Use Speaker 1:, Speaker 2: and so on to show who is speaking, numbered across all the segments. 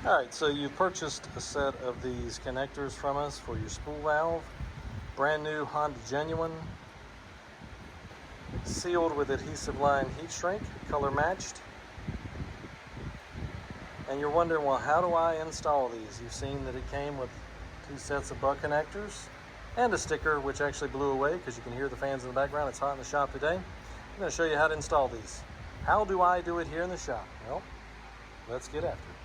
Speaker 1: Alright, so you purchased a set of these connectors from us for your spool valve. Brand new Honda Genuine. Sealed with adhesive line heat shrink, color matched. And you're wondering, well, how do I install these? You've seen that it came with 2 sets of butt connectors and a sticker, which actually blew away because you can hear the fans in the background. It's hot in the shop today. I'm going to show you how to install these. How do I do it here in the shop? Well, let's get after it.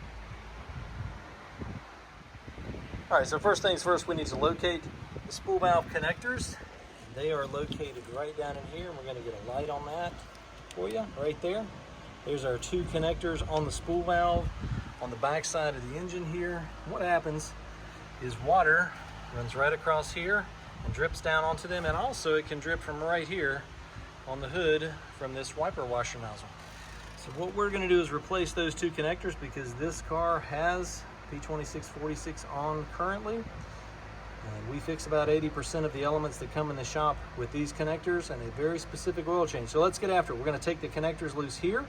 Speaker 1: Alright, so first things first, we need to locate the spool valve connectors. They are located right down in here, and we're going to get a light on that for you, right there. There's our 2 connectors on the spool valve on the back side of the engine here. What happens is water runs right across here and drips down onto them, and also it can drip from right here on the hood from this wiper washer nozzle. So what we're going to do is replace those 2 connectors because this car has P2646 on currently. And we fix about 80% of the elements that come in the shop with these connectors and a very specific oil change. So let's get after it. We're going to take the connectors loose here.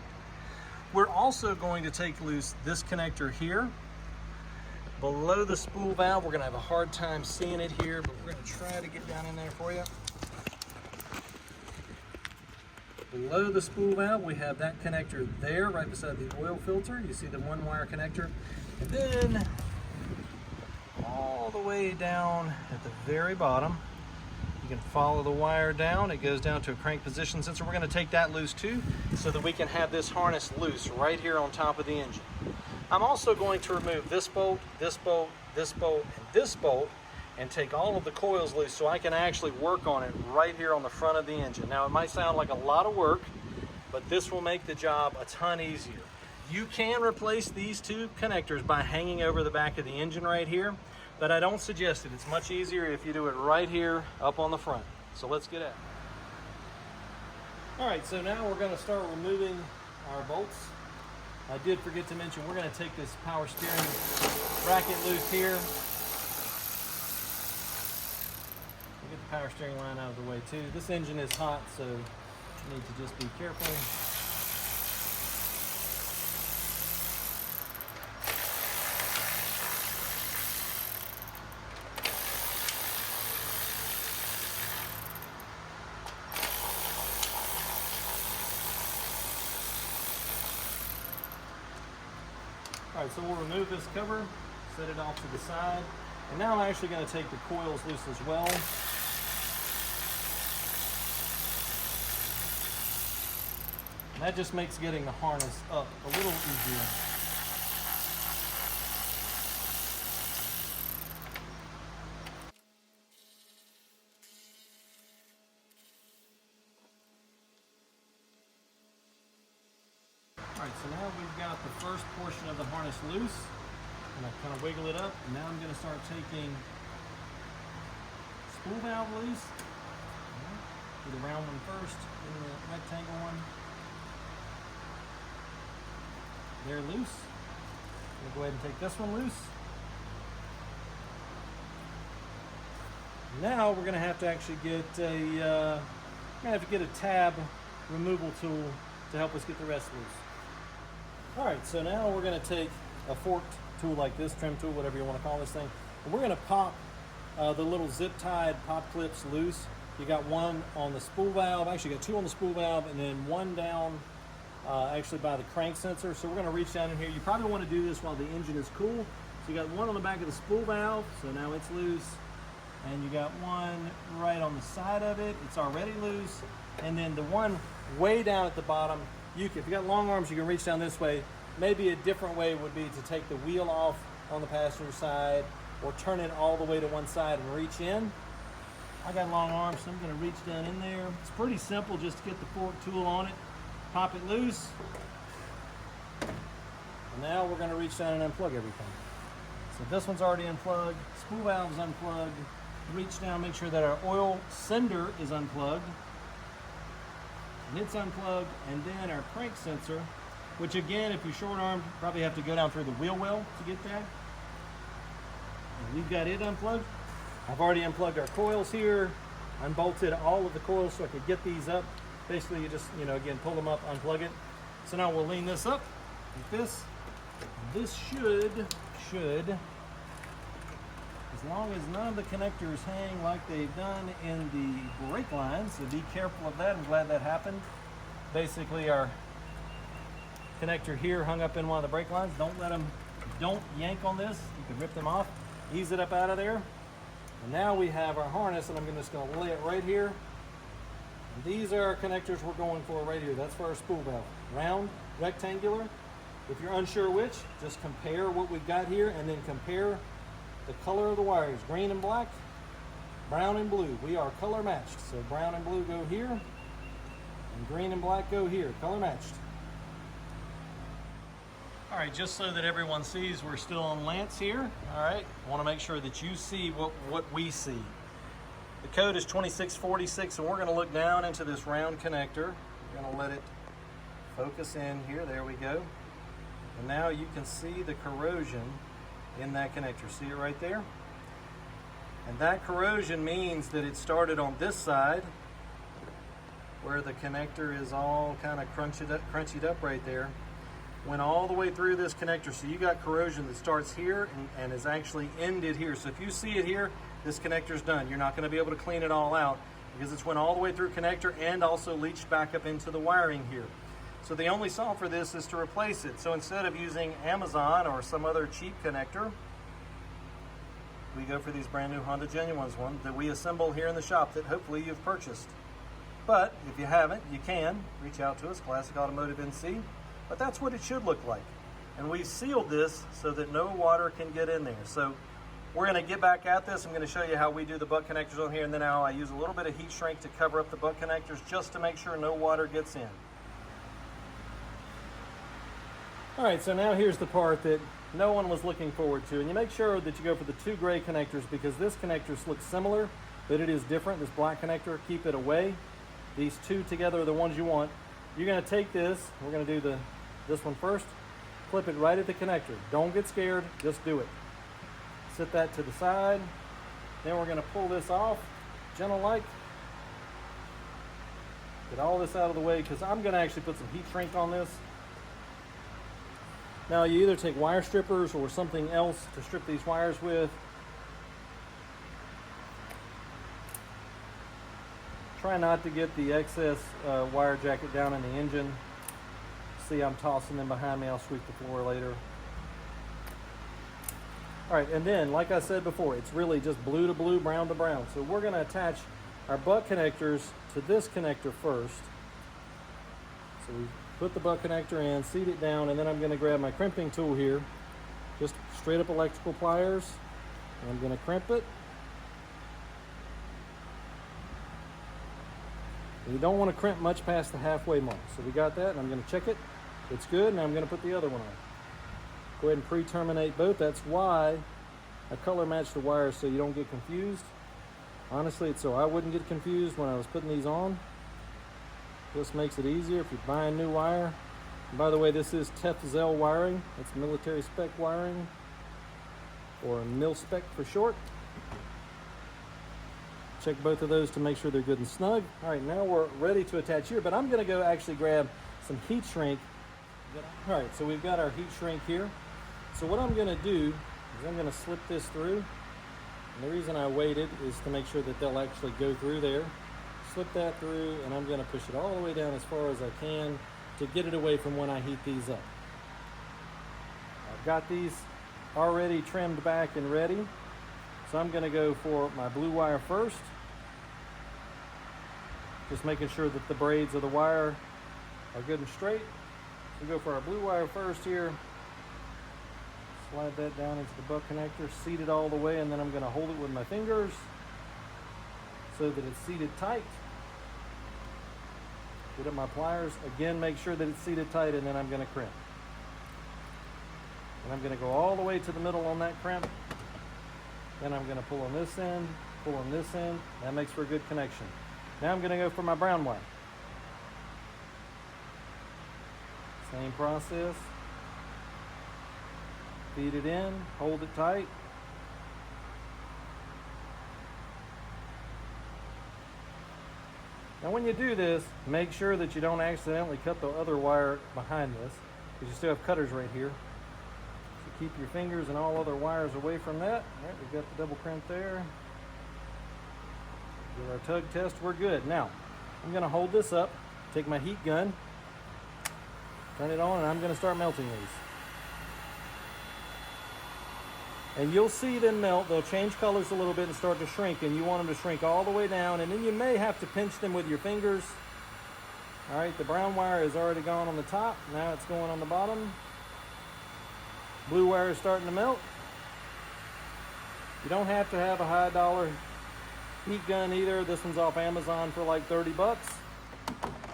Speaker 1: We're also going to take loose this connector here. Below the spool valve, we're going to have a hard time seeing it here, but we're going to try to get down in there for you. Below the spool valve, we have that connector there, right beside the oil filter. You see the 1-wire connector. And then all the way down at the very bottom, you can follow the wire down. It goes down to a crank position sensor. We're going to take that loose too, so that we can have this harness loose right here on top of the engine. I'm also going to remove this bolt, this bolt, this bolt, and this bolt, and take all of the coils loose so I can actually work on it right here on the front of the engine. Now, it might sound like a lot of work, but this will make the job a ton easier. You can replace these 2 connectors by hanging over the back of the engine right here, but I don't suggest it. It's much easier if you do it right here up on the front. So let's get at it. All right, so now we're going to start removing our bolts. I did forget to mention we're going to take this power steering bracket loose here. We'll get the power steering line out of the way too. This engine is hot, so you need to just be careful. All right, so we'll remove this cover, set it off to the side, and now I'm actually going to take the coils loose as well. And that just makes getting the harness up a little easier. Alright, so now we've got the first portion of the harness loose. I'm going to kind of wiggle it up, and now I'm going to start taking spool valve loose. Do the round one first, then the rectangle one. They're loose. I'm going to go ahead and take this one loose. Now we're going to have to actually get a tab removal tool to help us get the rest loose. Alright, so now we're going to take a forked tool like this, trim tool, whatever you want to call this thing, and we're going to pop the little zip-tied pop clips loose. You got one on the spool valve, actually you got 2 on the spool valve, and then 1 down actually by the crank sensor. So we're going to reach down in here. You probably want to do this while the engine is cool. So you got 1 on the back of the spool valve, so now it's loose, and you got 1 right on the side of it. It's already loose, and then the one way down at the bottom, if you got long arms, you can reach down this way. Maybe a different way would be to take the wheel off on the passenger side or turn it all the way to one side and reach in. I got long arms, so I'm going to reach down in there. It's pretty simple, just to get the fork tool on it, pop it loose, and now we're going to reach down and unplug everything. So this one's already unplugged, spool valve's unplugged, reach down, make sure that our oil sender is unplugged, and it's unplugged, and then our crank sensor, which again, if you're short-armed, probably have to go down through the wheel well to get that. And we've got it unplugged. I've already unplugged our coils here, unbolted all of the coils so I could get these up. Basically, you just, again, pull them up, unplug it. So now we'll lean this up like this. This should should, as long as none of the connectors hang like they've done in the brake lines, so be careful of that. I'm glad that happened. Basically, our connector here hung up in one of the brake lines. Don't yank on this. You can rip them off, ease it up out of there. And now we have our harness, and I'm just going to lay it right here. And these are our connectors we're going for right here. That's for our spool valve. Round, rectangular. If you're unsure which, just compare what we've got here and then compare the color of the wires. Green and black, brown and blue. We are color matched. So brown and blue go here, and green and black go here, color matched. All right, just so that everyone sees, we're still on Lance here. All right, I want to make sure that you see what we see. The code is 2646, and we're going to look down into this round connector. We're going to let it focus in here. There we go. And now you can see the corrosion in that connector. See it right there? And that corrosion means that it started on this side where the connector is all kind of crunched up right there. Went all the way through this connector. So you got corrosion that starts here and is actually ended here. So if you see it here, this connector's done. You're not going to be able to clean it all out because it's went all the way through connector and also leached back up into the wiring here. So the only solve for this is to replace it. So instead of using Amazon or some other cheap connector, we go for these brand new Honda Genuines one that we assemble here in the shop that hopefully you've purchased. But if you haven't, you can reach out to us, Classic Automotive NC. But that's what it should look like. And we've sealed this so that no water can get in there. So we're going to get back at this. I'm going to show you how we do the butt connectors on here, and then how I use a little bit of heat shrink to cover up the butt connectors just to make sure no water gets in. All right, so now here's the part that no one was looking forward to. And you make sure that you go for the two gray connectors because this connector looks similar, but it is different. This black connector, keep it away. These two together are the ones you want. You're going to take this, we're going to do this one first, clip it right at the connector. Don't get scared, just do it. Set that to the side. Then we're going to pull this off, gentle like. Get all this out of the way because I'm going to actually put some heat shrink on this. Now you either take wire strippers or something else to strip these wires with. Try not to get the excess wire jacket down in the engine. See, I'm tossing them behind me. I'll sweep the floor later. All right, and then, like I said before, it's really just blue to blue, brown to brown. So we're going to attach our butt connectors to this connector first. So we put the butt connector in, seat it down, and then I'm going to grab my crimping tool here, just straight up electrical pliers, and I'm going to crimp it. And you don't want to crimp much past the halfway mark. So we got that, and I'm going to check it. It's good, and I'm going to put the other one on. Go ahead and pre-terminate both. That's why I color match the wires so you don't get confused. Honestly, it's so I wouldn't get confused when I was putting these on. This makes it easier if you're buying new wire. And by the way, this is TEFZEL wiring. It's military spec wiring, or mil spec for short. Check both of those to make sure they're good and snug. All right, now we're ready to attach here, but I'm going to go actually grab some heat shrink. All right, so we've got our heat shrink here. So what I'm going to do is I'm going to slip this through. And the reason I waited is to make sure that they'll actually go through there. Slip that through, and I'm going to push it all the way down as far as I can to get it away from when I heat these up. I've got these already trimmed back and ready. So I'm going to go for my blue wire first. Just making sure that the braids of the wire are good and straight. So we go for our blue wire first here. Slide that down into the butt connector, seat it all the way, and then I'm going to hold it with my fingers so that it's seated tight. Get up my pliers. Again, make sure that it's seated tight, and then I'm going to crimp. And I'm going to go all the way to the middle on that crimp. Then I'm going to pull on this end, pull on this end. That makes for a good connection. Now I'm going to go for my brown wire. Same process. Feed it in, hold it tight. Now when you do this, make sure that you don't accidentally cut the other wire behind this, because you still have cutters right here. So keep your fingers and all other wires away from that. All right, we've got the double crimp there. Get our tug test, we're good. Now, I'm gonna hold this up, take my heat gun, turn it on, and I'm gonna start melting these. And you'll see them melt. They'll change colors a little bit and start to shrink, and you want them to shrink all the way down, and then you may have to pinch them with your fingers. All right, the brown wire is already gone on the top. Now it's going on the bottom. Blue wire is starting to melt. You don't have to have a high dollar heat gun either. This one's off Amazon for like 30 bucks.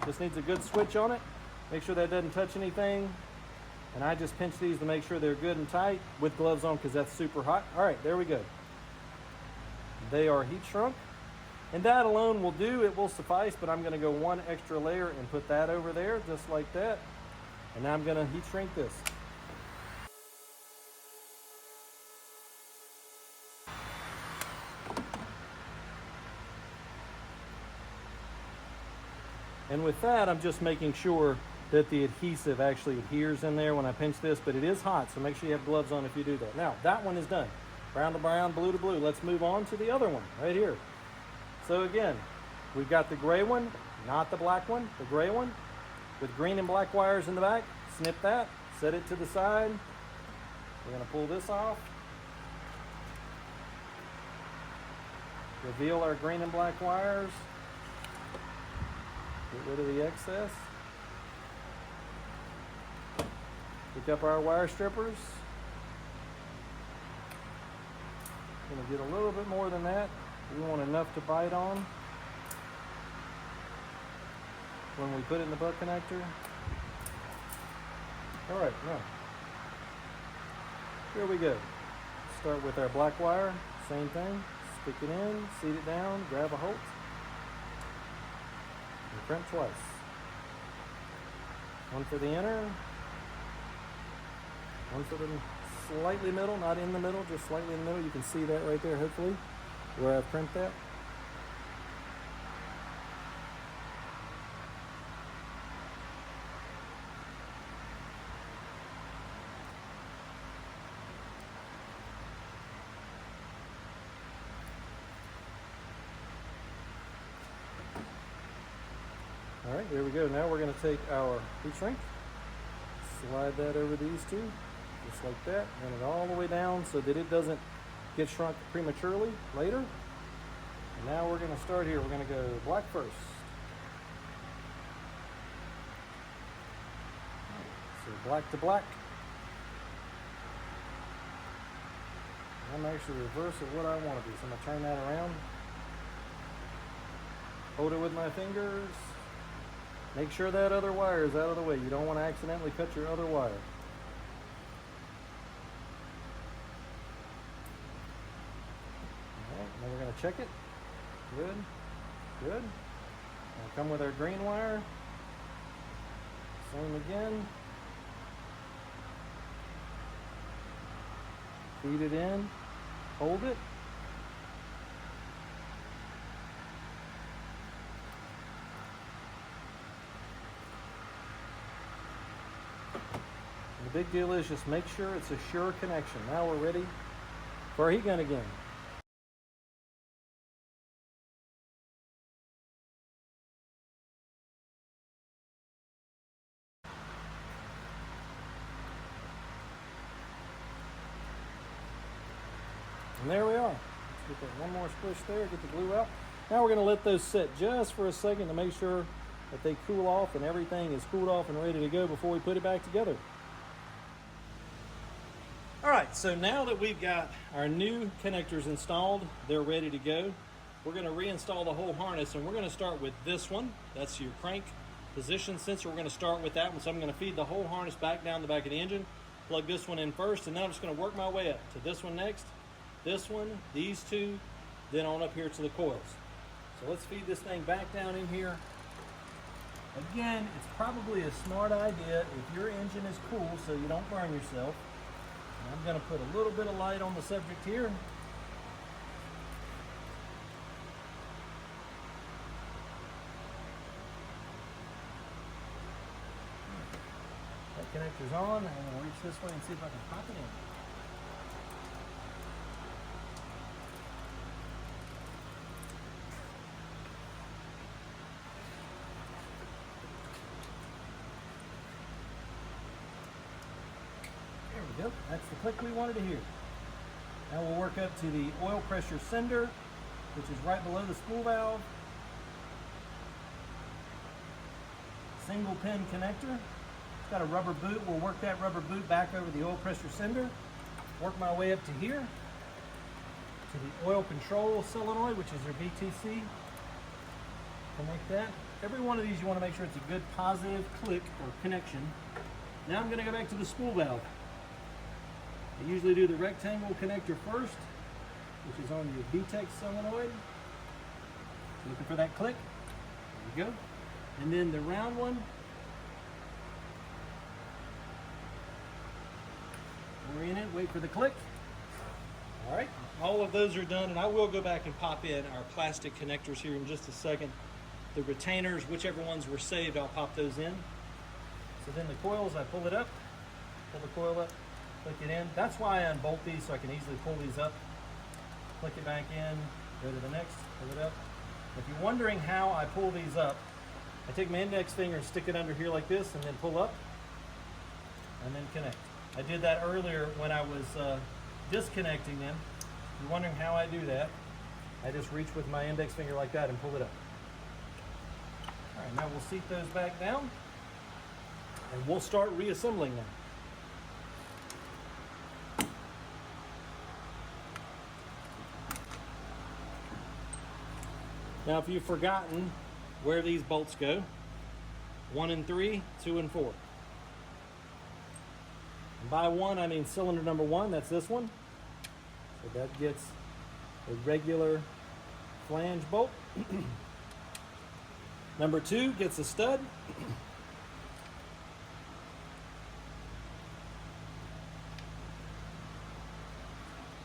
Speaker 1: Just needs a good switch on it. Make sure that doesn't touch anything. And I just pinch these to make sure they're good and tight with gloves on because that's super hot. All right, there we go. They are heat shrunk. And that alone will do, it will suffice, but I'm gonna go one extra layer and put that over there, just like that. And now I'm gonna heat shrink this. And with that, I'm just making sure that the adhesive actually adheres in there when I pinch this, but it is hot, so make sure you have gloves on if you do that. Now, that one is done. Brown to brown, blue to blue. Let's move on to the other one, right here. So again, we've got the gray one, not the black one, the gray one, with green and black wires in the back. Snip that, set it to the side. We're gonna pull this off. Reveal our green and black wires. Get rid of the excess. Pick up our wire strippers. Gonna get a little bit more than that. We want enough to bite on when we put it in the butt connector. All right, now, here we go. Start with our black wire, same thing. Stick it in, seat it down, grab a holt, and crimp twice. One for the inner, one for the slightly middle, not in the middle, just slightly in the middle. You can see that right there, hopefully, where I've crimped that. All right, there we go. Now we're going to take our heat shrink, slide that over these two, just like that, run it all the way down so that it doesn't get shrunk prematurely later. And now we're going to start here. We're going to go black first. So black to black. I'm actually reverse of what I want to do. So I'm going to turn that around. Hold it with my fingers. Make sure that other wire is out of the way. You don't want to accidentally cut your other wire. All right, now we're going to check it. Good, good. Now come with our green wire. Same again. Feed it in, hold it. The big deal is just make sure it's a sure connection. Now we're ready for our heat gun again. And there we are. Let's get that one more squish there, get the glue out. Now we're going to let those sit just for a second to make sure that they cool off and everything is cooled off and ready to go before we put it back together. All right, so now that we've got our new connectors installed, they're ready to go. We're going to reinstall the whole harness, and we're going to start with this one. That's your crank position sensor. We're going to start with that one, so I'm going to feed the whole harness back down the back of the engine, plug this one in first, and then I'm just going to work my way up to this one next, this one, these two, then on up here to the coils. So let's feed this thing back down in here. Again, it's probably a smart idea if your engine is cool so you don't burn yourself. And I'm going to put a little bit of light on the subject here. That connector's on. I'm going to reach this way and see if I can pop it in. we go. That's the click we wanted to hear. Now we'll work up to the oil pressure sender, which is right below the spool valve. Single pin connector. It's got a rubber boot. We'll work that rubber boot back over the oil pressure sender. Work my way up to here, to the oil control solenoid, which is your BTC. Connect that. Every one of these you want to make sure it's a good positive click or connection. Now I'm going to go back to the spool valve. I usually do the rectangle connector first, which is on your VTEC solenoid. Looking for that click. There you go. And then the round one. Orient it, wait for the click. All right, all of those are done, and I will go back and pop in our plastic connectors here in just a second. The retainers, whichever ones were saved, I'll pop those in. So then the coils, I pull it up, pull the coil up, click it in. That's why I unbolt these, so I can easily pull these up, click it back in, go to the next, pull it up. If you're wondering how I pull these up, I take my index finger and stick it under here like this, and then pull up, and then connect. I did that earlier when I was disconnecting them. If you're wondering how I do that, I just reach with my index finger like that and pull it up. All right, now we'll seat those back down, and we'll start reassembling them. Now, if you've forgotten where these bolts go, 1 and 3, 2 and 4. And by 1, I mean cylinder number 1, that's this one. So that gets a regular flange bolt. Number 2 gets a stud.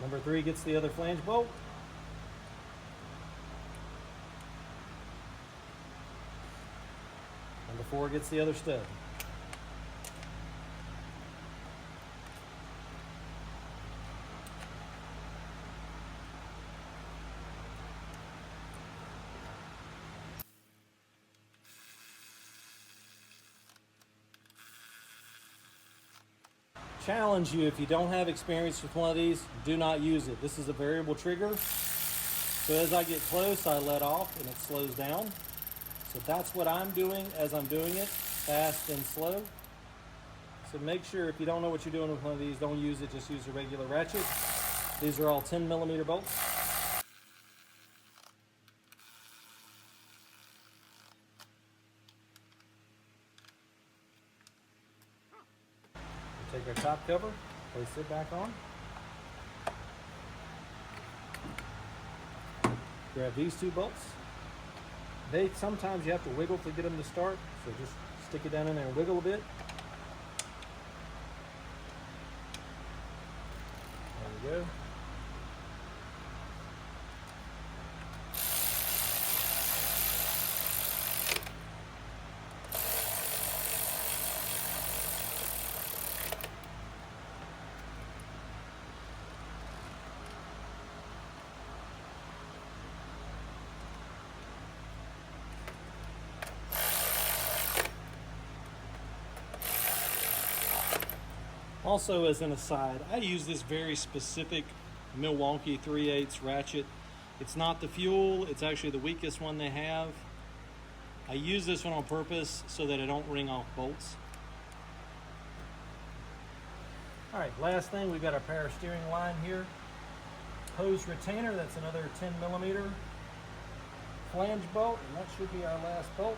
Speaker 1: Number 3 gets the other flange bolt. Number 4 gets the other stud. Challenge you, if you don't have experience with one of these, do not use it. This is a variable trigger. So as I get close, I let off and it slows down. So that's what I'm doing as I'm doing it, fast and slow. So make sure if you don't know what you're doing with one of these, don't use it, just use a regular ratchet. These are all 10mm bolts. Take our top cover, place it back on. Grab these 2 bolts. Sometimes you have to wiggle to get them to start, so just stick it down in there and wiggle a bit. There we go. Also, as an aside, I use this very specific Milwaukee 3/8 ratchet. It's not the fuel, it's actually the weakest one they have. I use this one on purpose so that I don't ring off bolts. All right, last thing, we've got our power steering line here. Hose retainer, that's another 10mm flange bolt, and that should be our last bolt.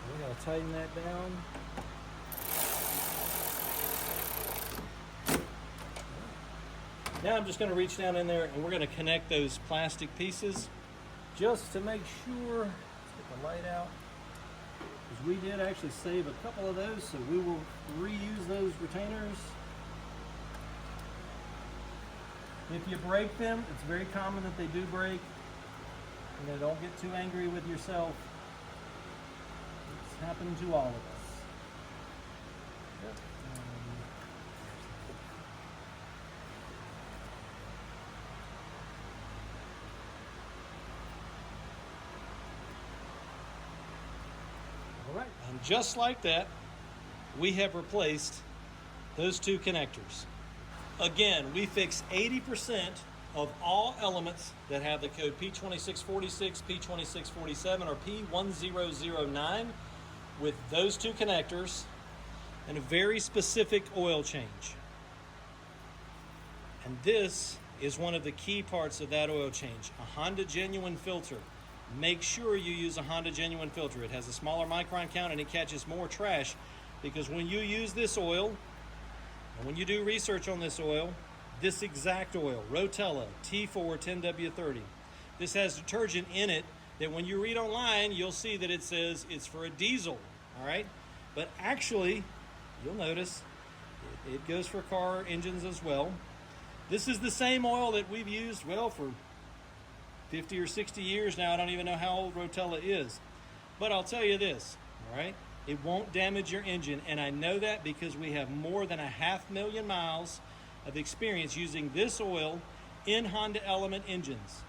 Speaker 1: We're gonna tighten that down. Now I'm just going to reach down in there and we're going to connect those plastic pieces just to make sure. Let's get the light out. Because we did actually save a couple of those, so we will reuse those retainers. If you break them, it's very common that they do break. You know, don't get too angry with yourself. It's happened to all of us. Yep. All right, and just like that, we have replaced those two connectors. Again, we fix 80% of all elements that have the code P2646, P2647, or P1009 with those two connectors and a very specific oil change. And this is one of the key parts of that oil change, a Honda Genuine filter. Make sure you use a Honda Genuine filter. It has a smaller micron count and it catches more trash, because when you use this oil, and when you do research on this oil, this exact oil, Rotella T4 10W30, this has detergent in it that when you read online, you'll see that it says it's for a diesel, all right? But actually, you'll notice it goes for car engines as well. This is the same oil that we've used, well, for 50 or 60 years now. I don't even know how old Rotella is. But I'll tell you this, all right? It won't damage your engine, and I know that because we have more than 500,000 miles of experience using this oil in Honda Element engines.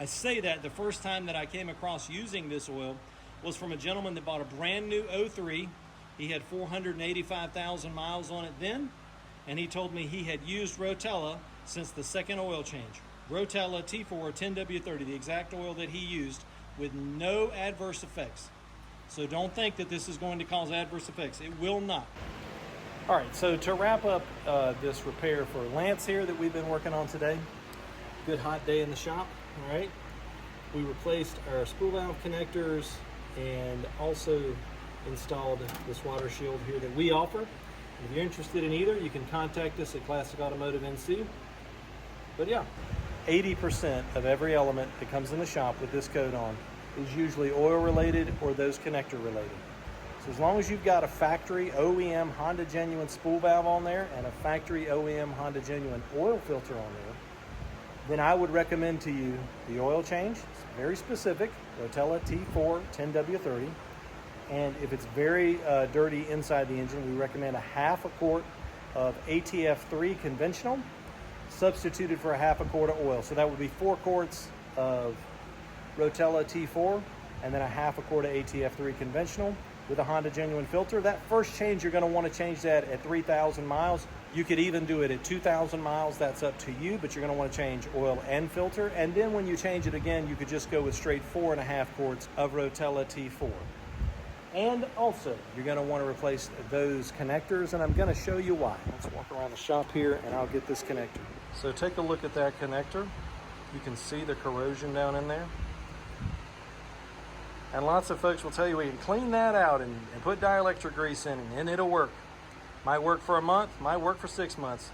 Speaker 1: I say that the first time that I came across using this oil was from a gentleman that bought a brand new 03. He had 485,000 miles on it then, and he told me he had used Rotella since the second oil change. Rotella T4 10W30, the exact oil that he used, with no adverse effects. So don't think that this is going to cause adverse effects. It will not. All right, so to wrap up this repair for Lance here that we've been working on today, good hot day in the shop, all right? We replaced our spool valve connectors and also installed this water shield here that we offer. If you're interested in either, you can contact us at Classic Automotive NC. But yeah, 80% of every element that comes in the shop with this code on is usually oil related or those connector related. So as long as you've got a factory OEM Honda Genuine spool valve on there and a factory OEM Honda Genuine oil filter on there, then I would recommend to you the oil change. It's very specific, Rotella T4 10W30. And if it's very dirty inside the engine, we recommend a 1/2 quart of ATF3 conventional substituted for a 1/2 quart of oil. So that would be 4 quarts of Rotella T4 and then a 1/2 quart of ATF3 conventional with a Honda Genuine filter. That first change, you're going to want to change that at 3,000 miles. You could even do it at 2,000 miles. That's up to you, but you're going to want to change oil and filter. And then when you change it again, you could just go with straight 4.5 quarts of Rotella T4. And also, you're going to want to replace those connectors, and I'm going to show you why. Let's walk around the shop here, and I'll get this connector. So take a look at that connector. You can see the corrosion down in there. And lots of folks will tell you we can clean that out and put dielectric grease in, and it'll work. Might work for a month, might work for 6 months,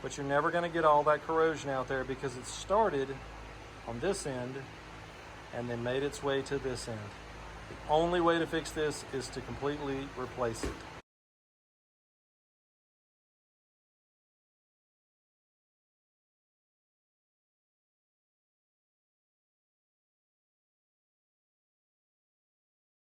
Speaker 1: but you're never going to get all that corrosion out there because it started on this end and then made its way to this end. The only way to fix this is to completely replace it.